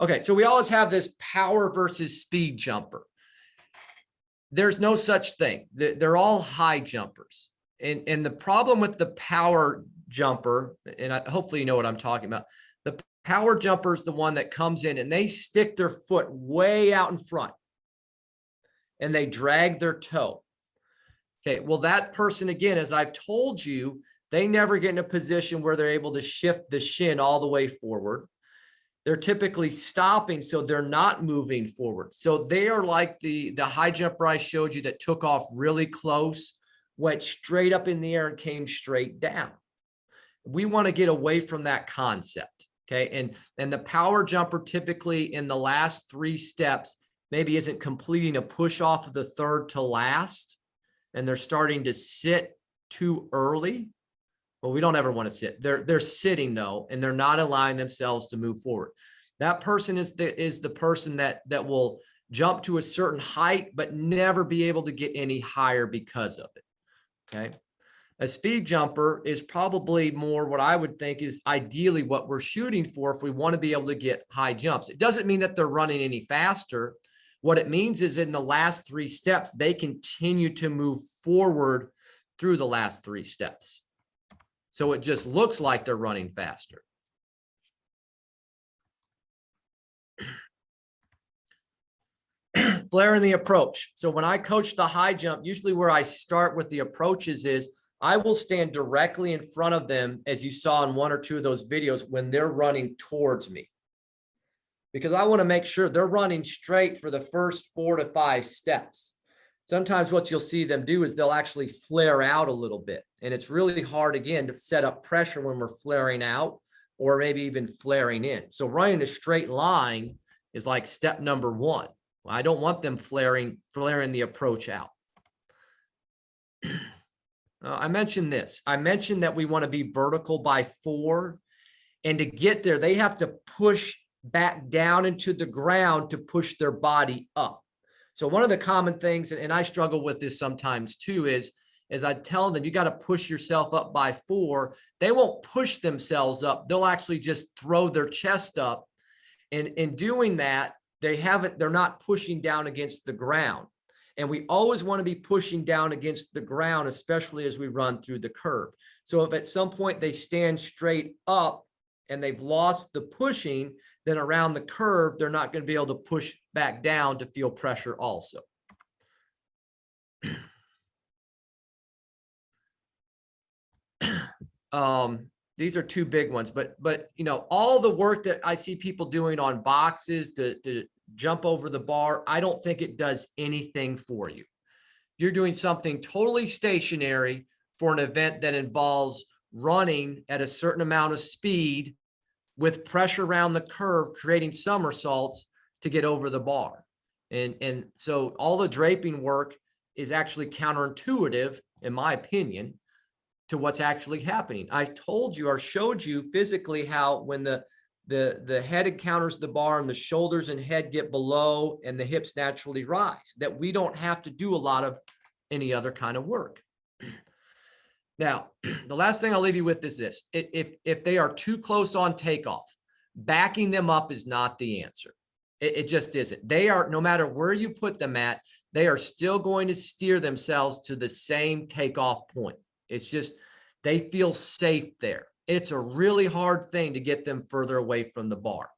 Okay, so we always have this power versus speed jumper. There's no such thing. They're all high jumpers. And the problem with the power jumper, and hopefully you know what I'm talking about, the power jumper is the one that comes in and they stick their foot way out in front and they drag their toe. Okay, well, that person, again, as I've told you, they never get in a position where they're able to shift the shin all the way forward. They're typically stopping, so they're not moving forward. So they are like the high jumper I showed you that took off really close, went straight up in the air and came straight down. We want to get away from that concept, okay? And the power jumper typically in the last 3 steps maybe isn't completing a push off of the third to last, and they're starting to sit too early. Well, we don't ever want to sit. They're sitting though, and they're not allowing themselves to move forward. That person is the person that will jump to a certain height, but never be able to get any higher because of it. Okay. A speed jumper is probably more what I would think is ideally what we're shooting for if we want to be able to get high jumps. It doesn't mean that they're running any faster. What it means is in the last 3 steps, they continue to move forward through the last 3 steps. So it just looks like they're running faster. Flaring the approach. So when I coach the high jump, usually where I start with the approaches is I will stand directly in front of them, as you saw in 1 or 2 of those videos, when they're running towards me. Because I want to make sure they're running straight for the first 4 to 5 steps. Sometimes what you'll see them do is they'll actually flare out a little bit. And it's really hard, again, to set up pressure when we're flaring out or maybe even flaring in. So running a straight line is like step number 1. I don't want them flaring the approach out. I mentioned this. I mentioned that we want to be vertical by 4. And to get there, they have to push back down into the ground to push their body up. So one of the common things, and I struggle with this sometimes too, is I tell them, you got to push yourself up by 4. They won't push themselves up. They'll actually just throw their chest up. And in doing that, they're not pushing down against the ground. And we always want to be pushing down against the ground, especially as we run through the curve. So if at some point they stand straight up and they've lost the pushing, then around the curve, they're not going to be able to push back down to feel pressure also. These are 2 big ones, but you know, all the work that I see people doing on boxes to jump over the bar, I don't think it does anything for you. You're doing something totally stationary for an event that involves running at a certain amount of speed with pressure around the curve, creating somersaults to get over the bar. And so all the draping work is actually counterintuitive, in my opinion, to what's actually happening. I told you or showed you physically how when the head encounters the bar and the shoulders and head get below and the hips naturally rise, that we don't have to do a lot of any other kind of work. Now, the last thing I'll leave you with is this. If they are too close on takeoff, backing them up is not the answer. It just isn't. They are, no matter where you put them at, they are still going to steer themselves to the same takeoff point. It's just, they feel safe there. It's a really hard thing to get them further away from the bar.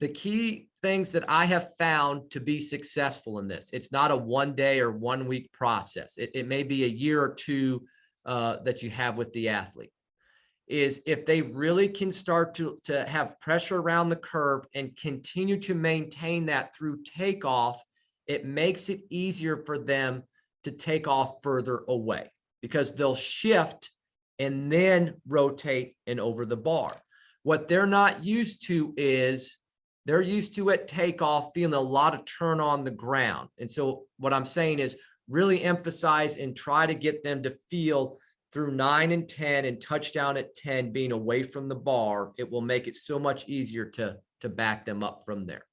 The key things that I have found to be successful in this, it's not a 1 day or 1 week process. It may be a year or 2 that you have with the athlete, is if they really can start to have pressure around the curve and continue to maintain that through takeoff, it makes it easier for them to take off further away because they'll shift and then rotate and over the bar. What they're not used to is they're used to at takeoff feeling a lot of turn on the ground. And so what I'm saying is really emphasize and try to get them to feel through 9 and 10 and touchdown at 10 being away from the bar. It will make it so much easier to back them up from there.